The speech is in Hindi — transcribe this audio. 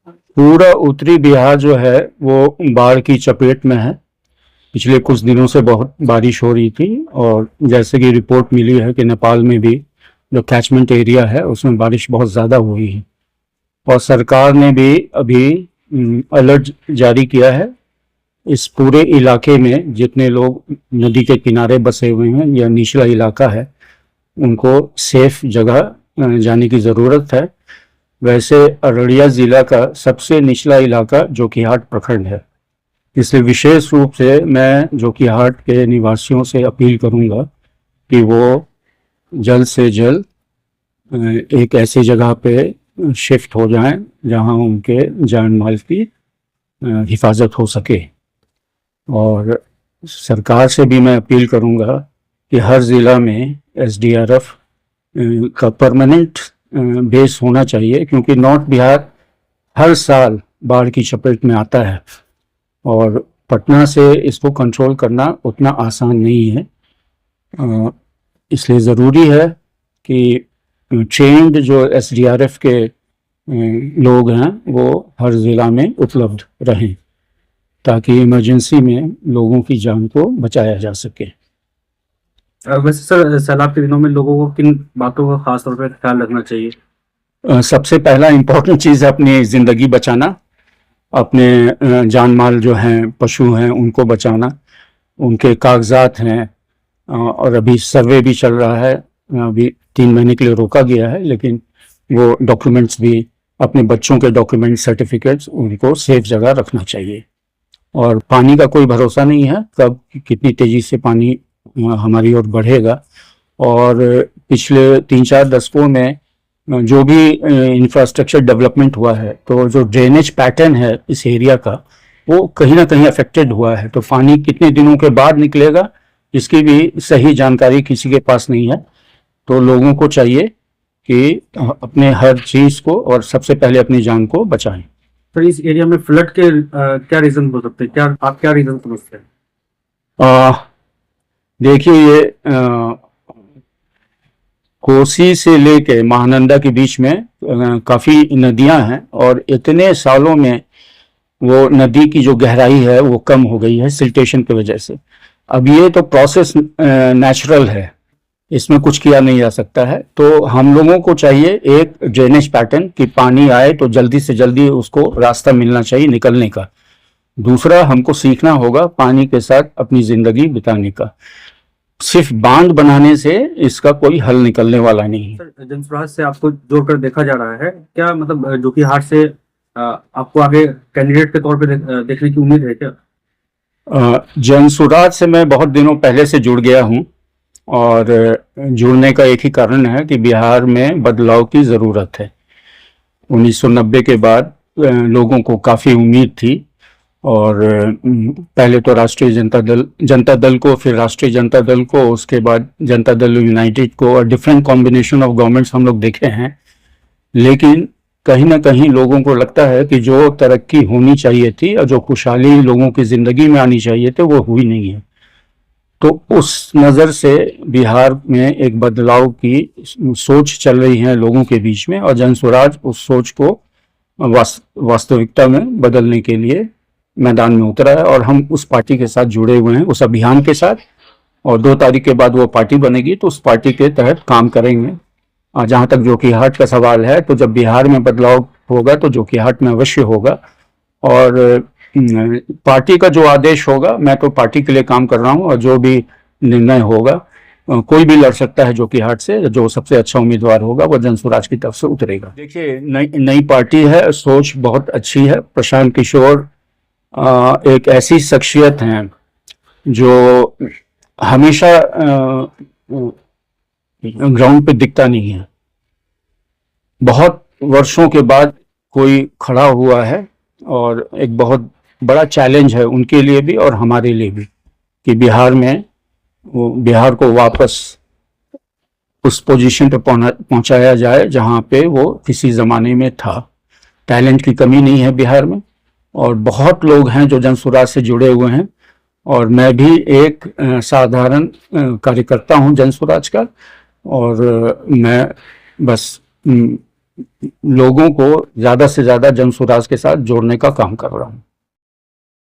पूरा उत्तरी बिहार जो है वो बाढ़ की चपेट में है। पिछले कुछ दिनों से बहुत बारिश हो रही थी और जैसे कि रिपोर्ट मिली है कि नेपाल में भी जो कैचमेंट एरिया है उसमें बारिश बहुत ज़्यादा हुई है और सरकार ने भी अभी अलर्ट जारी किया है। इस पूरे इलाके में जितने लोग नदी के किनारे बसे हुए हैं या निचला इलाका है उनको सेफ जगह जाने की ज़रूरत है। वैसे अररिया ज़िला का सबसे निचला इलाका जोकीहाट प्रखंड है, इसलिए विशेष रूप से मैं जोकीहाट के निवासियों से अपील करूंगा कि वो जल्द से जल्द एक ऐसी जगह पे शिफ्ट हो जाएं जहां उनके जान माल की हिफाजत हो सके। और सरकार से भी मैं अपील करूंगा कि हर ज़िला में एसडीआरएफ का परमानेंट बेस होना चाहिए, क्योंकि नॉर्थ बिहार हर साल बाढ़ की चपेट में आता है और पटना से इसको कंट्रोल करना उतना आसान नहीं है। इसलिए ज़रूरी है कि ट्रेंड जो एसडीआरएफ के लोग हैं वो हर ज़िला में उपलब्ध रहें ताकि इमरजेंसी में लोगों की जान को बचाया जा सके। वैसे सर, सैलाब के दिनों में लोगों को किन बातों का खास तौर पर ख्याल रखना चाहिए? सबसे पहला इम्पोर्टेंट चीज़ है अपनी ज़िंदगी बचाना, अपने जान माल जो हैं पशु हैं उनको बचाना, उनके कागजात हैं और अभी सर्वे भी चल रहा है। अभी 3 महीने के लिए रोका गया है, लेकिन वो डॉक्यूमेंट्स भी, अपने बच्चों के डॉक्यूमेंट सर्टिफिकेट्स उनको सेफ जगह रखना चाहिए। और पानी का कोई भरोसा नहीं है कब कितनी तेज़ी से पानी हमारी ओर बढ़ेगा। और पिछले 3-4 दशकों में जो भी इंफ्रास्ट्रक्चर डेवलपमेंट हुआ है तो जो ड्रेनेज पैटर्न है इस एरिया का वो कहीं ना कहीं अफेक्टेड हुआ है। तो पानी कितने दिनों के बाद निकलेगा इसकी भी सही जानकारी किसी के पास नहीं है। तो लोगों को चाहिए कि अपने हर चीज़ को और सबसे पहले अपनी जान को बचाएं। तो इस एरिया में फ्लड के क्या रीजन हो सकते हैं? आप क्या रीजन समझते हैं? देखिए, ये कोसी से लेके महानंदा के बीच में काफ़ी नदियां हैं और इतने सालों में वो नदी की जो गहराई है वो कम हो गई है सिल्टेशन की वजह से। अब ये तो प्रोसेस नेचुरल है, इसमें कुछ किया नहीं जा सकता है। तो हम लोगों को चाहिए एक ड्रेनेज पैटर्न कि पानी आए तो जल्दी से जल्दी उसको रास्ता मिलना चाहिए निकलने का। दूसरा, हमको सीखना होगा पानी के साथ अपनी ज़िंदगी बिताने का। सिर्फ बांध बनाने से इसका कोई हल निकलने वाला नहीं है। जनसुराज से आपको जोड़कर देखा जा रहा है, क्या मतलब जोकीहाट से आपको आगे कैंडिडेट के तौर पे देखने की उम्मीद है क्या? जनसुराज से मैं बहुत दिनों पहले से जुड़ गया हूं और जुड़ने का एक ही कारण है कि बिहार में बदलाव की ज़रूरत है। 1990 के बाद लोगों को काफ़ी उम्मीद थी और पहले तो राष्ट्रीय जनता दल को, फिर राष्ट्रीय जनता दल को, उसके बाद जनता दल यूनाइटेड को और डिफरेंट कॉम्बिनेशन ऑफ गवर्नमेंट्स हम लोग देखे हैं। लेकिन कहीं ना कहीं लोगों को लगता है कि जो तरक्की होनी चाहिए थी और जो खुशहाली लोगों की ज़िंदगी में आनी चाहिए थे वो हुई नहीं है। तो उस नज़र से बिहार में एक बदलाव की सोच चल रही है लोगों के बीच में और जनसुराज उस सोच को वास्तविकता में बदलने के लिए मैदान में उतरा है और हम उस पार्टी के साथ जुड़े हुए हैं, उस अभियान के साथ। और 2 तारीख के बाद वो पार्टी बनेगी तो उस पार्टी के तहत काम करेंगे। जहाँ तक जोकीहाट का सवाल है, तो जब बिहार में बदलाव होगा तो जोकीहाट में अवश्य होगा और पार्टी का जो आदेश होगा, मैं तो पार्टी के लिए काम कर रहा हूँ और जो भी निर्णय होगा कोई भी लड़ सकता है जोकीहाट से, जो सबसे अच्छा उम्मीदवार होगा वो जनसुराज की तरफ से उतरेगा। देखिए, नई पार्टी है, सोच बहुत अच्छी है। प्रशांत किशोर एक ऐसी शख्सियत हैं जो हमेशा ग्राउंड पे दिखता नहीं है। बहुत वर्षों के बाद कोई खड़ा हुआ है और एक बहुत बड़ा चैलेंज है उनके लिए भी और हमारे लिए भी कि बिहार को वापस उस पोजीशन पे पहुंचाया जाए जहां पे वो किसी ज़माने में था। टैलेंट की कमी नहीं है बिहार में और बहुत लोग हैं जो जनसुराज से जुड़े हुए हैं और मैं भी एक साधारण कार्यकर्ता हूं जनसुराज का। और मैं बस लोगों को ज्यादा से ज्यादा जन सुराज के साथ जोड़ने का काम कर रहा हूँ।